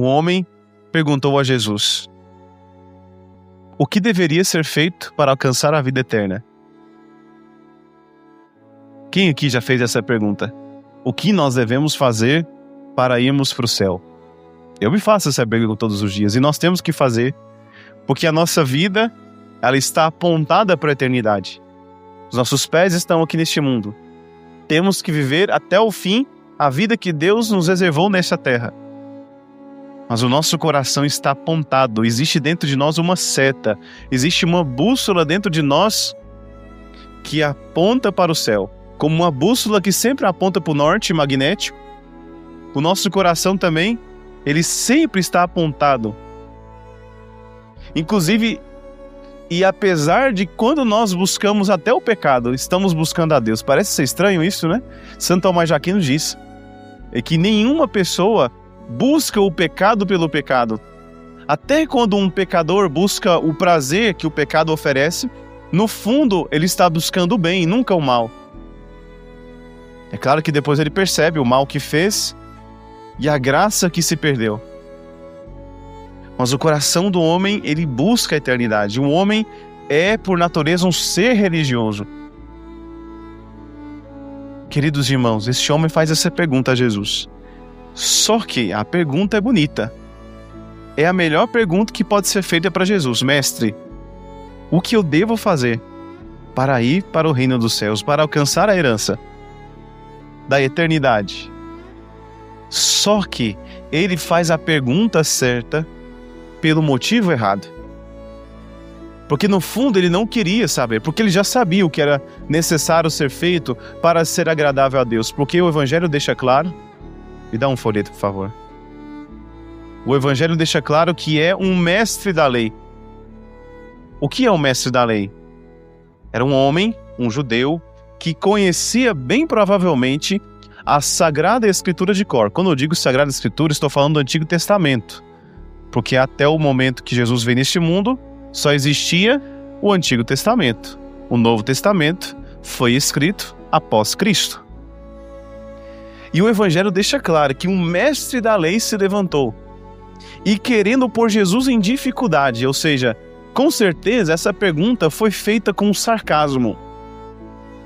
O homem perguntou a Jesus: o que deveria ser feito para alcançar a vida eterna? Quem aqui já fez essa pergunta? O que nós devemos fazer para irmos para o céu? Eu me faço essa pergunta todos os dias, e nós temos que fazer, porque a nossa vida, ela está apontada para a eternidade. Os nossos pés estão aqui neste mundo. Temos que viver até o fim a vida que Deus nos reservou nesta terra. Mas o nosso coração está apontado, existe dentro de nós uma seta, existe uma bússola dentro de nós que aponta para o céu. Como uma bússola que sempre aponta para o norte magnético, o nosso coração também, ele sempre está apontado. Inclusive, e apesar de quando nós buscamos até o pecado, estamos buscando a Deus. Parece ser estranho isso, né? Santo Tomás de Aquino diz que nenhuma pessoa busca o pecado pelo pecado. Até quando um pecador busca o prazer que o pecado oferece, no fundo ele está buscando o bem e nunca o mal. É claro que depois ele percebe o mal que fez e a graça que se perdeu. Mas o coração do homem, ele busca a eternidade. O homem é, por natureza, um ser religioso. Queridos irmãos, este homem faz essa pergunta a Jesus. Só que a pergunta é bonita. É a melhor pergunta que pode ser feita para Jesus. Mestre, o que eu devo fazer para ir para o reino dos céus, para alcançar a herança da eternidade? Só que ele faz a pergunta certa pelo motivo errado. Porque no fundo ele não queria saber, porque ele já sabia o que era necessário ser feito para ser agradável a Deus. Porque o Evangelho deixa claro, me dá um folheto, por favor. O Evangelho deixa claro que é um mestre da lei. O que é um mestre da lei? Era um homem, um judeu, que conhecia bem provavelmente a Sagrada Escritura de cor. Quando eu digo Sagrada Escritura, estou falando do Antigo Testamento. Porque até o momento que Jesus veio neste mundo, só existia o Antigo Testamento. O Novo Testamento foi escrito após Cristo. E o Evangelho deixa claro que um mestre da lei se levantou e querendo pôr Jesus em dificuldade, ou seja, com certeza essa pergunta foi feita com sarcasmo,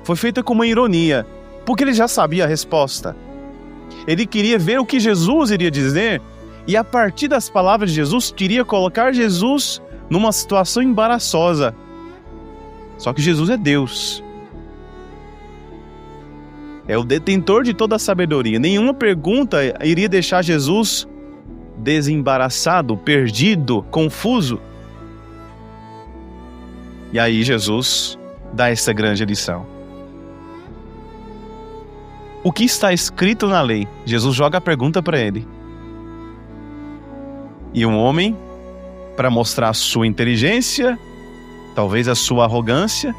foi feita com uma ironia, porque ele já sabia a resposta. Ele queria ver o que Jesus iria dizer e a partir das palavras de Jesus queria colocar Jesus numa situação embaraçosa. Só que Jesus é Deus. É o detentor de toda a sabedoria. Nenhuma pergunta iria deixar Jesus desembaraçado, perdido, confuso. E aí Jesus dá essa grande lição. O que está escrito na lei? Jesus joga a pergunta para ele. E um homem, para mostrar a sua inteligência, talvez a sua arrogância,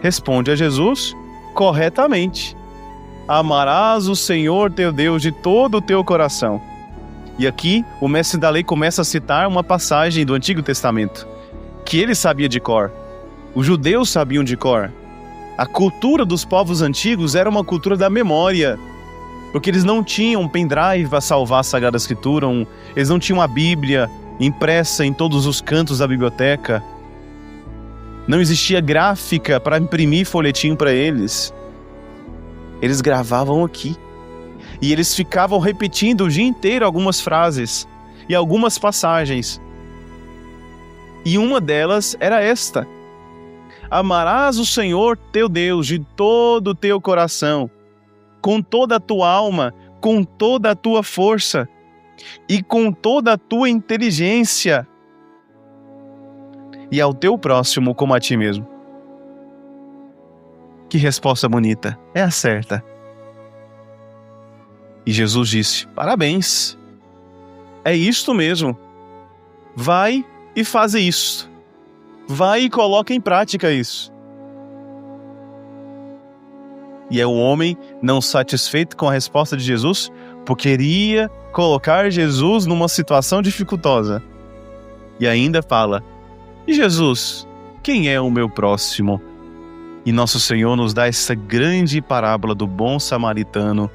responde a Jesus corretamente: amarás o Senhor teu Deus de todo o teu coração. E aqui o mestre da lei começa a citar uma passagem do Antigo Testamento, que ele sabia de cor. Os judeus sabiam de cor. A cultura dos povos antigos era uma cultura da memória, porque eles não tinham pendrive para salvar a Sagrada Escritura, eles não tinham a Bíblia impressa em todos os cantos da biblioteca. Não existia gráfica para imprimir folhetim para eles. Eles gravavam aqui. E eles ficavam repetindo o dia inteiro algumas frases e algumas passagens. E uma delas era esta: amarás o Senhor teu Deus de todo o teu coração, com toda a tua alma, com toda a tua força e com toda a tua inteligência, e ao teu próximo como a ti mesmo. Que resposta bonita, é a certa. E Jesus disse: parabéns, é isto mesmo, vai e faz isso, vai e coloca em prática isso. E é o homem não satisfeito com a resposta de Jesus, porque queria colocar Jesus numa situação dificultosa. E ainda fala: e Jesus, quem é o meu próximo? E nosso Senhor nos dá essa grande parábola do bom samaritano,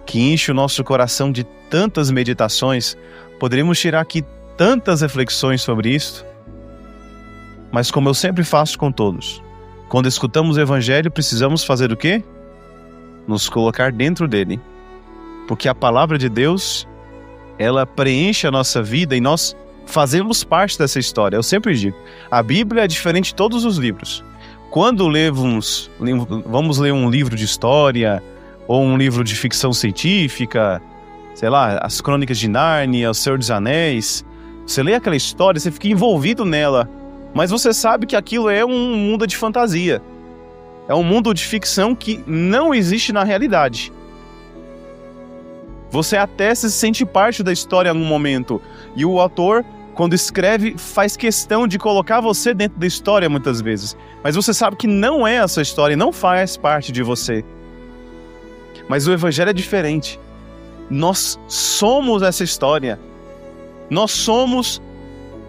que enche o nosso coração de tantas meditações. Poderíamos tirar aqui tantas reflexões sobre isso. Mas como eu sempre faço com todos, quando escutamos o Evangelho, precisamos fazer o quê? Nos colocar dentro dele. Porque a palavra de Deus, ela preenche a nossa vida e nós fazemos parte dessa história. Eu sempre digo, a Bíblia é diferente de todos os livros. Quando vamos ler um livro de história, ou um livro de ficção científica, sei lá, as Crônicas de Nárnia, O Senhor dos Anéis, você lê aquela história, você fica envolvido nela, mas você sabe que aquilo é um mundo de fantasia. É um mundo de ficção que não existe na realidade. Você até se sente parte da história em algum momento. E o autor, quando escreve, faz questão de colocar você dentro da história muitas vezes. Mas você sabe que não é essa história, não faz parte de você. Mas o Evangelho é diferente. Nós somos essa história. Nós somos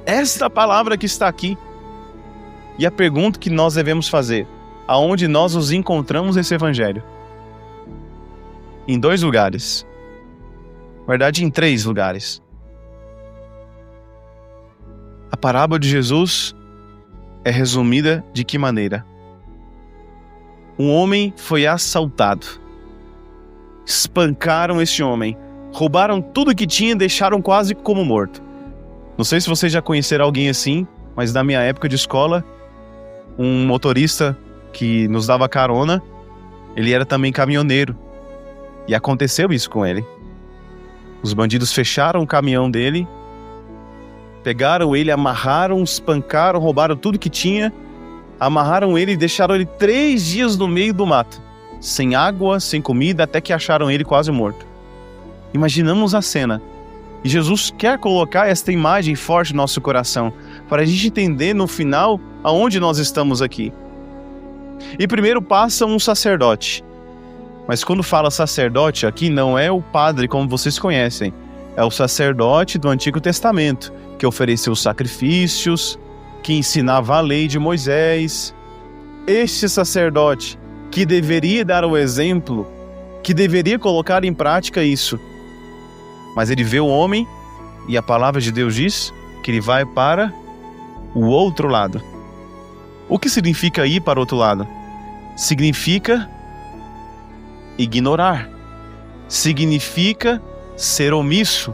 esta palavra que está aqui. E a pergunta que nós devemos fazer: aonde nós nos encontramos nesse Evangelho? Em 2 lugares. Na verdade, em 3 lugares. A parábola de Jesus é resumida de que maneira? Um homem foi assaltado. Espancaram esse homem. Roubaram tudo que tinha e deixaram quase como morto. Não sei se vocês já conheceram alguém assim, mas na minha época de escola, um motorista que nos dava carona, ele era também caminhoneiro. E aconteceu isso com ele. Os bandidos fecharam o caminhão dele, pegaram ele, amarraram, espancaram, roubaram tudo que tinha, amarraram ele e deixaram ele 3 dias no meio do mato, sem água, sem comida, até que acharam ele quase morto. Imaginamos a cena. E Jesus quer colocar esta imagem forte no nosso coração, para a gente entender no final aonde nós estamos aqui. E primeiro passa um sacerdote. Mas quando fala sacerdote, aqui não é o padre como vocês conhecem. É o sacerdote do Antigo Testamento, que ofereceu sacrifícios, que ensinava a lei de Moisés. Este sacerdote que deveria dar o exemplo, que deveria colocar em prática isso. Mas ele vê o homem e a palavra de Deus diz que ele vai para o outro lado. O que significa ir para o outro lado? Significa ignorar. Significa ser omisso.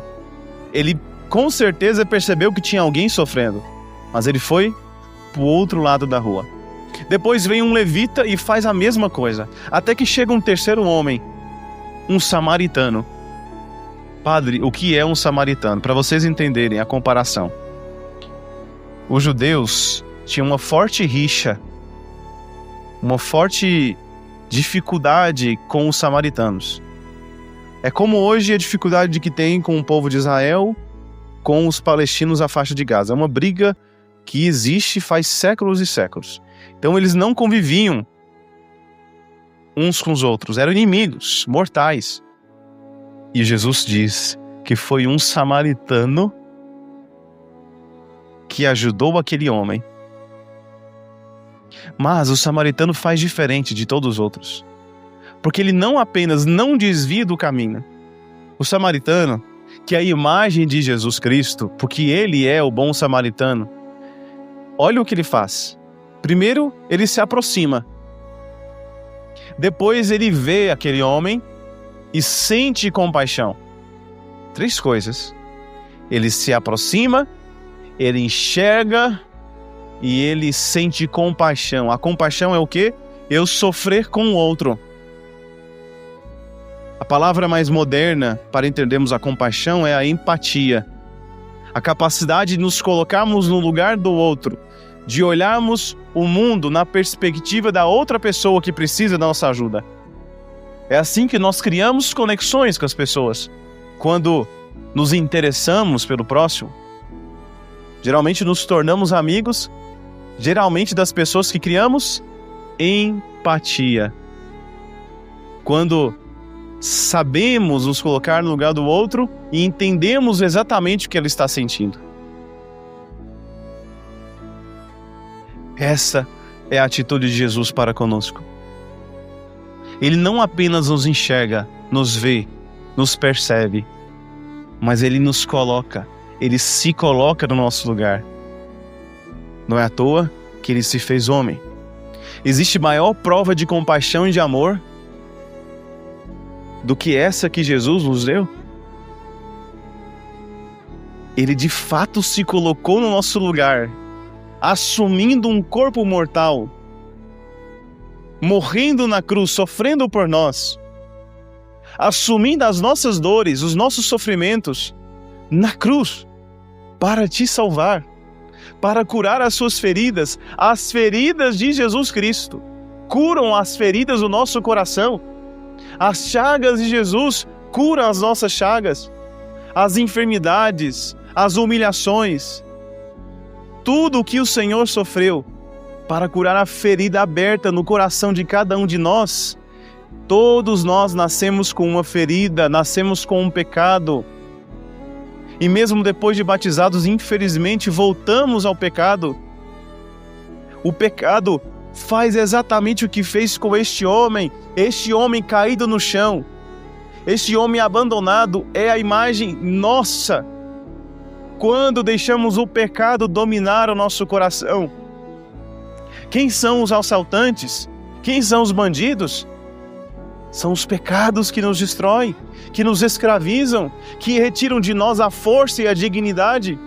Ele com certeza percebeu que tinha alguém sofrendo, mas ele foi para o outro lado da rua. Depois vem um levita e faz a mesma coisa, até que chega um terceiro homem, um samaritano. Padre, o que é um samaritano? Para vocês entenderem a comparação. Os judeus tinham uma forte rixa, uma forte dificuldade com os samaritanos. É como hoje a dificuldade que tem com o povo de Israel com os palestinos à faixa de Gaza. É uma briga que existe faz séculos e séculos. Então eles não conviviam uns com os outros, eram inimigos mortais. E Jesus diz que foi um samaritano que ajudou aquele homem. Mas o samaritano faz diferente de todos os outros, porque ele não apenas não desvia do caminho. O samaritano, que é a imagem de Jesus Cristo, porque ele é o bom samaritano, olha o que ele faz. Primeiro, ele se aproxima. Depois ele vê aquele homem e sente compaixão. 3 coisas. Ele se aproxima, ele enxerga e ele sente compaixão. A compaixão é o quê? Eu sofrer com o outro. A palavra mais moderna para entendermos a compaixão é a empatia. A capacidade de nos colocarmos no lugar do outro, de olharmos o mundo na perspectiva da outra pessoa que precisa da nossa ajuda. É assim que nós criamos conexões com as pessoas. Quando nos interessamos pelo próximo, geralmente nos tornamos amigos, geralmente das pessoas que criamos empatia. Quando sabemos nos colocar no lugar do outro e entendemos exatamente o que ele está sentindo. Essa é a atitude de Jesus para conosco. Ele não apenas nos enxerga, nos vê, nos percebe, mas Ele nos coloca, Ele se coloca no nosso lugar. Não é à toa que Ele se fez homem. Existe maior prova de compaixão e de amor do que essa que Jesus nos deu? Ele de fato se colocou no nosso lugar, assumindo um corpo mortal, morrendo na cruz, sofrendo por nós, assumindo as nossas dores, os nossos sofrimentos na cruz, para te salvar, para curar as suas feridas. As feridas de Jesus Cristo curam as feridas do nosso coração. As chagas de Jesus curam as nossas chagas, as enfermidades, as humilhações. Tudo o que o Senhor sofreu para curar a ferida aberta no coração de cada um de nós. Todos nós nascemos com uma ferida, nascemos com um pecado. E mesmo depois de batizados, infelizmente, voltamos ao pecado. O pecado faz exatamente o que fez com este homem caído no chão. Este homem abandonado é a imagem nossa. Quando deixamos o pecado dominar o nosso coração. Quem são os assaltantes? Quem são os bandidos? São os pecados que nos destroem, que nos escravizam, que retiram de nós a força e a dignidade.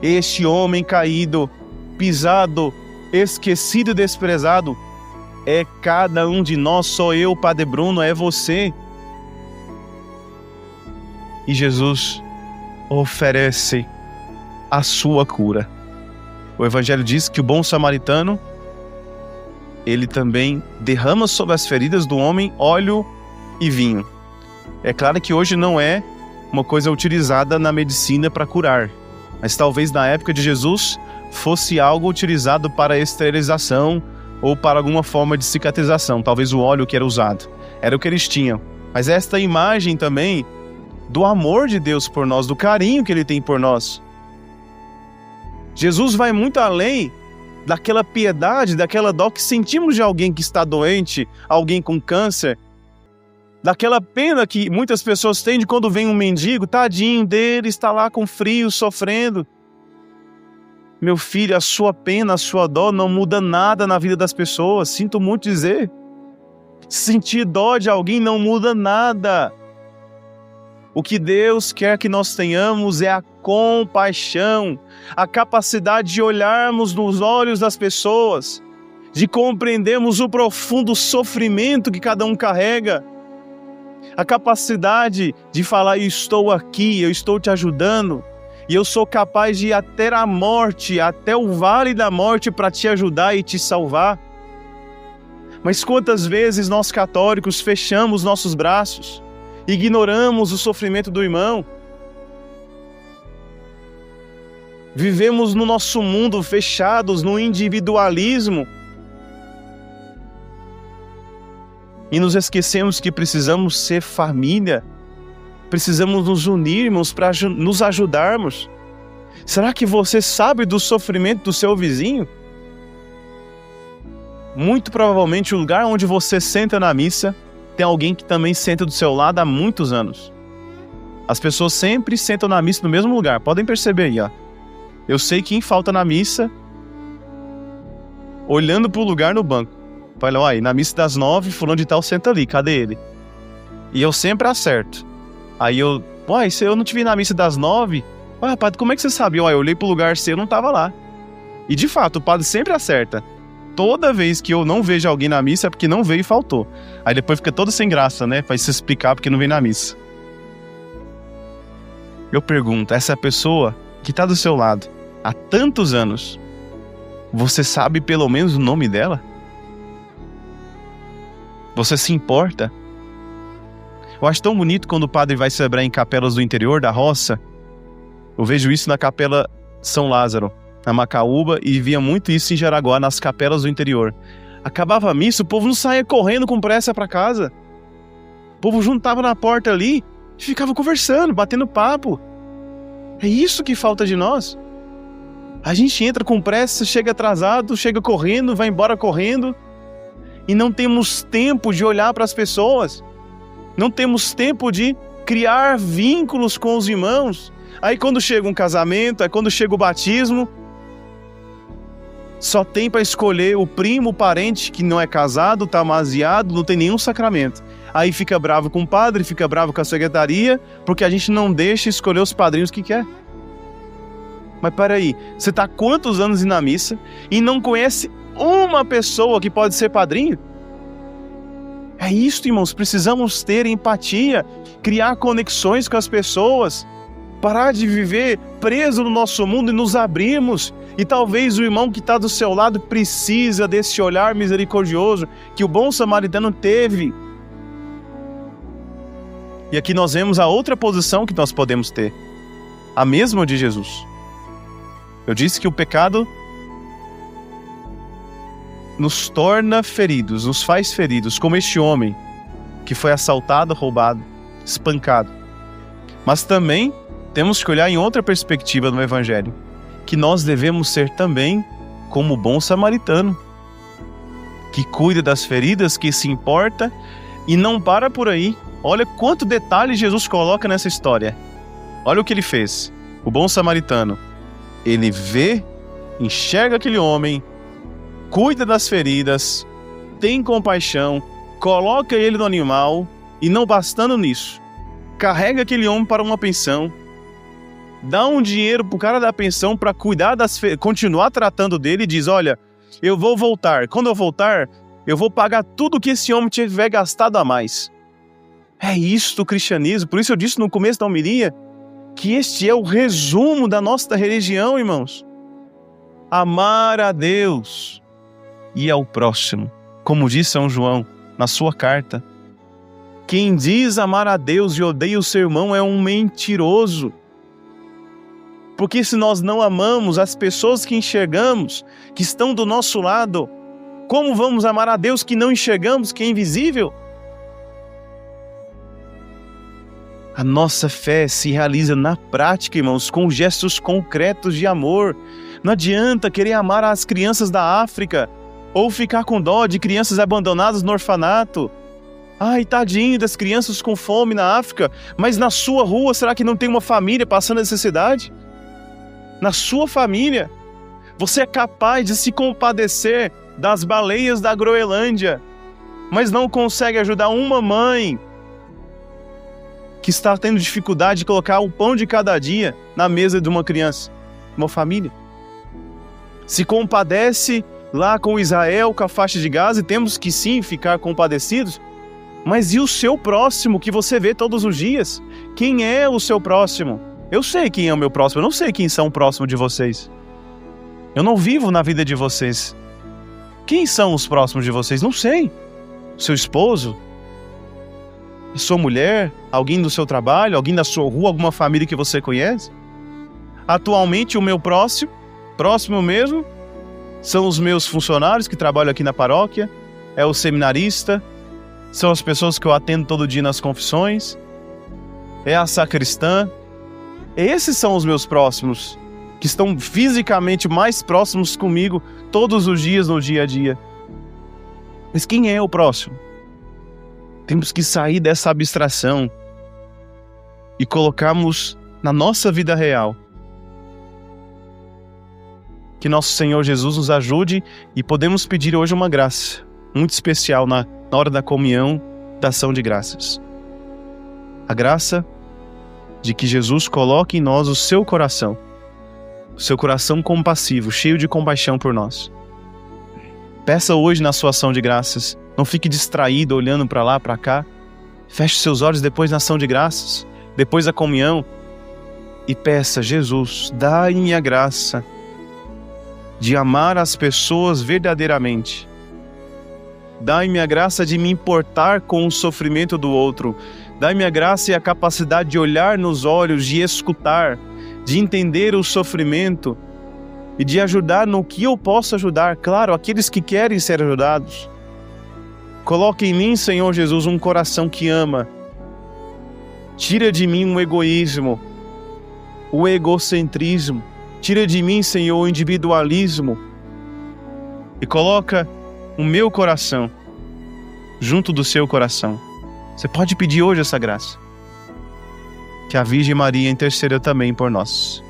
Este homem caído, pisado, esquecido e desprezado, é cada um de nós, sou eu, Padre Bruno, é você. E Jesus oferece a sua cura. O Evangelho diz que o bom samaritano, ele também derrama sobre as feridas do homem óleo e vinho. É claro que hoje não é uma coisa utilizada na medicina para curar, mas talvez na época de Jesus fosse algo utilizado para esterilização ou para alguma forma de cicatrização. Talvez o óleo que era usado. Era o que eles tinham. Mas esta imagem também do amor de Deus por nós, do carinho que Ele tem por nós. Jesus vai muito além daquela piedade, daquela dó que sentimos de alguém que está doente, alguém com câncer, daquela pena que muitas pessoas têm de quando vem um mendigo, tadinho dele, está lá com frio, sofrendo. Meu filho, a sua pena, a sua dó não muda nada na vida das pessoas, sinto muito dizer. Sentir dó de alguém não muda nada. O que Deus quer que nós tenhamos é a compaixão, a capacidade de olharmos nos olhos das pessoas, de compreendermos o profundo sofrimento que cada um carrega, a capacidade de falar, eu estou aqui, eu estou te ajudando, e eu sou capaz de ir até a morte, até o vale da morte para te ajudar e te salvar. Mas quantas vezes nós católicos fechamos nossos braços, ignoramos o sofrimento do irmão. Vivemos no nosso mundo fechados, no individualismo. E nos esquecemos que precisamos ser família. Precisamos nos unirmos para nos ajudarmos. Será que você sabe do sofrimento do seu vizinho? Muito provavelmente o lugar onde você senta na missa tem alguém que também senta do seu lado há muitos anos. As pessoas sempre sentam na missa no mesmo lugar, podem perceber aí, ó. Eu sei quem falta na missa, olhando para o lugar no banco. Fala, olha, na missa das 9, fulano de tal senta ali, cadê ele? E eu sempre acerto. Aí eu, uai, se eu não te vi na missa das 9, uai, padre, como é que você sabia? Uai, eu olhei pro lugar seu, eu não tava lá. E de fato, o padre sempre acerta. Toda vez que eu não vejo alguém na missa é porque não veio e faltou. Aí depois fica todo sem graça, né? Pra se explicar porque não veio na missa. Eu pergunto, essa pessoa que tá do seu lado há tantos anos, você sabe pelo menos o nome dela? Você se importa? Eu acho tão bonito quando o padre vai celebrar em capelas do interior da roça. Eu vejo isso na capela São Lázaro, na Macaúba, e via muito isso em Jaraguá, nas capelas do interior. Acabava a missa, o povo não saía correndo com pressa para casa. O povo juntava na porta ali e ficava conversando, batendo papo. É isso que falta de nós. A gente entra com pressa, chega atrasado, chega correndo, vai embora correndo. e não temos tempo de olhar para as pessoas, não temos tempo de criar vínculos com os irmãos. Aí quando chega um casamento, aí quando chega o batismo, só tem para escolher o primo, o parente que não é casado, está amaziado, não tem nenhum sacramento. Aí fica bravo com o padre, fica bravo com a secretaria, porque a gente não deixa escolher os padrinhos que quer. Mas peraí, você está há quantos anos indo na missa e não conhece uma pessoa que pode ser padrinho? É isso, irmãos, precisamos ter empatia, criar conexões com as pessoas, parar de viver preso no nosso mundo e nos abrirmos. E talvez o irmão que está do seu lado precisa desse olhar misericordioso que o bom samaritano teve. E aqui nós vemos a outra posição que nós podemos ter, a mesma de Jesus. Eu disse que o pecado nos torna feridos, nos faz feridos, como este homem que foi assaltado, roubado, espancado. Mas também temos que olhar em outra perspectiva no Evangelho, que nós devemos ser também como o bom samaritano, que cuida das feridas, que se importa e não para por aí. Olha quanto detalhe Jesus coloca nessa história. Olha o que ele fez. O bom samaritano, ele vê, enxerga aquele homem, cuida das feridas, tem compaixão, coloca ele no animal e, não bastando nisso, carrega aquele homem para uma pensão, dá um dinheiro pro cara da pensão para cuidar continuar tratando dele e diz: olha, eu vou voltar. Quando eu voltar, eu vou pagar tudo que esse homem tiver gastado a mais. É isso o cristianismo. Por isso eu disse no começo da homilia que este é o resumo da nossa religião, irmãos. Amar a Deus e ao próximo. Como diz São João na sua carta, quem diz amar a Deus e odeia o seu irmão é um mentiroso. Porque se nós não amamos as pessoas que enxergamos, que estão do nosso lado, como vamos amar a Deus que não enxergamos, que é invisível? A nossa fé se realiza na prática, irmãos, com gestos concretos de amor. Não adianta querer amar as crianças da África ou ficar com dó de crianças abandonadas no orfanato. Ai, tadinho das crianças com fome na África, mas na sua rua será que não tem uma família passando necessidade? Na sua família, você é capaz de se compadecer das baleias da Groenlândia, mas não consegue ajudar uma mãe que está tendo dificuldade de colocar o pão de cada dia na mesa de uma criança, uma família. Se compadece lá com Israel, com a faixa de Gaza, e temos que sim ficar compadecidos, mas e o seu próximo que você vê todos os dias? Quem é o seu próximo? Eu sei quem é o meu próximo, eu não sei quem são o próximo de vocês. Eu não vivo na vida de vocês. Quem são os próximos de vocês? Não sei. Seu esposo? Sua mulher? Alguém do seu trabalho? Alguém da sua rua? Alguma família que você conhece? Atualmente o meu próximo mesmo, são os meus funcionários que trabalham aqui na paróquia, é o seminarista, são as pessoas que eu atendo todo dia nas confissões, é a sacristã. Esses são os meus próximos, que estão fisicamente mais próximos comigo todos os dias no dia a dia. Mas quem é o próximo? Temos que sair dessa abstração e colocarmos na nossa vida real. Que nosso Senhor Jesus nos ajude e podemos pedir hoje uma graça muito especial na hora da comunhão, da ação de graças. A graça de que Jesus coloque em nós o seu coração compassivo, cheio de compaixão por nós. Peça hoje na sua ação de graças, não fique distraído olhando para lá, para cá. Feche seus olhos depois na ação de graças, depois da comunhão, e peça: Jesus, dai-me a graça de amar as pessoas verdadeiramente. Dai-me a graça de me importar com o sofrimento do outro. Dai-me a graça e a capacidade de olhar nos olhos, de escutar, de entender o sofrimento e de ajudar no que eu posso ajudar. Claro, aqueles que querem ser ajudados. Coloque em mim, Senhor Jesus, um coração que ama. Tira de mim o egoísmo, o egocentrismo. Tira de mim, Senhor, o individualismo. E coloca o meu coração junto do seu coração. Você pode pedir hoje essa graça. Que a Virgem Maria interceda também por nós.